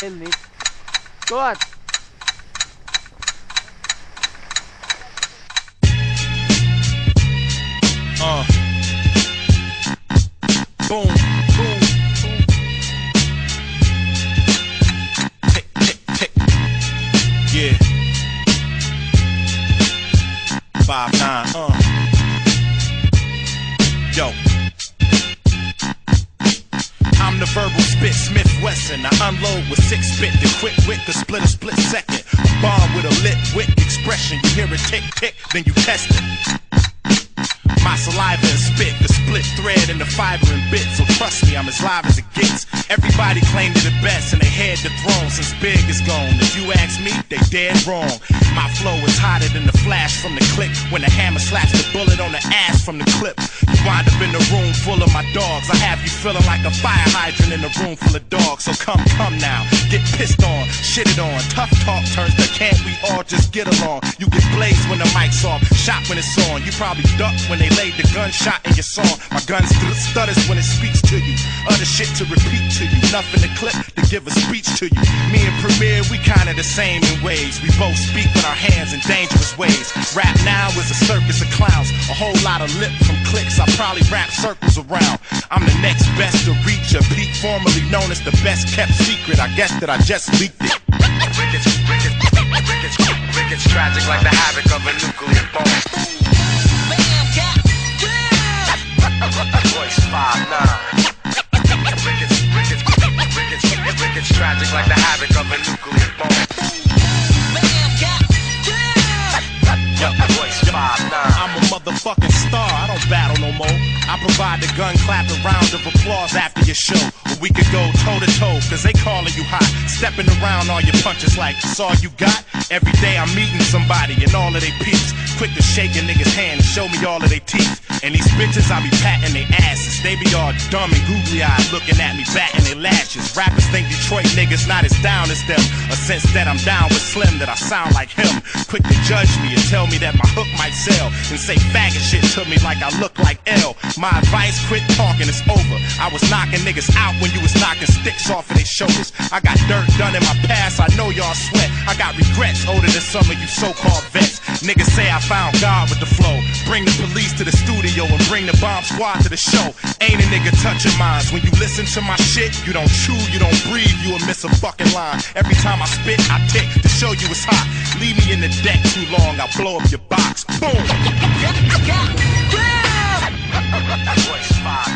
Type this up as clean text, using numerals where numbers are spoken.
Elite. Good. Boom, boom, boom. Tick, tick, tick. Yeah. 5-9, Yo. I'm the verbal spit, Smith Wesson. I unload with 6 spit, the quick wit could split a split second. A bomb with a lit wit expression. You hear it tick tick, then you test it. My saliva and spit, the split thread and the fiber and bit. So trust me, I'm as live as it gets. Everybody claimed it the best and they had the throne since Big is gone. If you ask me, they dead wrong. My flow is hotter than the flash from the click when the hammer slaps the bullet on the ass from the clip. You wind up in a room full of my dogs. I have you feeling like a fire hydrant in a room full of dogs. So come now, get pissed on, shitted on. Tough talk turns to can't we all just get along? You get blazed when the mic's off, shot when it's on. You probably duck when they laid the gunshot in your song. My gun stutters when it speaks to you. Other shit to repeat to you. Nothing to clip to give a speech to you. Me and Premier, we kinda the same in ways. We both speak with our hands in dangerous ways. Rap now is a circus of clowns. A whole lot of lip from clicks. I probably wrap circles around. I'm the next best to reach a peak, formerly known as the best kept secret. I guess that I just leaked it. It's tragic like the havoc of a nuclear bomb. Voice 5-9. It's tragic like the havoc of a nuclear bomb. Voice 5-9. I'm a motherfucking star, I don't battle no more. I provide the gun clapping round of applause after your show. Or we could go toe to toe, cause they calling you hot. Stepping around all your punches like it's all you got. Every day I'm meeting somebody and all of they peeps. Quick to shake a nigga's hand and show me all of they teeth. And these bitches I be patting they asses. They be all dumb and googly eyed looking at me batting they lashes. Rappers think Detroit niggas not as down as them. A sense that I'm down with Slim, that I sound like him. Quick to judge me and tell me that my hook might sell. And say faggot shit to me like I look like L. My advice, quit talking, it's over. I was knocking niggas out when you was knocking sticks off of their shoulders. I got dirt done in my past, I know y'all sweat. I got regrets older than some of you so-called vets. Niggas say I found God with the flow. Bring the police to the studio and bring the bomb squad to the show. Ain't a nigga touching minds. When you listen to my shit, you don't chew, you don't breathe, you'll miss a fucking line. Every time I spit, I tick to show you it's hot. Leave me in the deck too long, I'll blow up your box. Boom! Voice 5-9.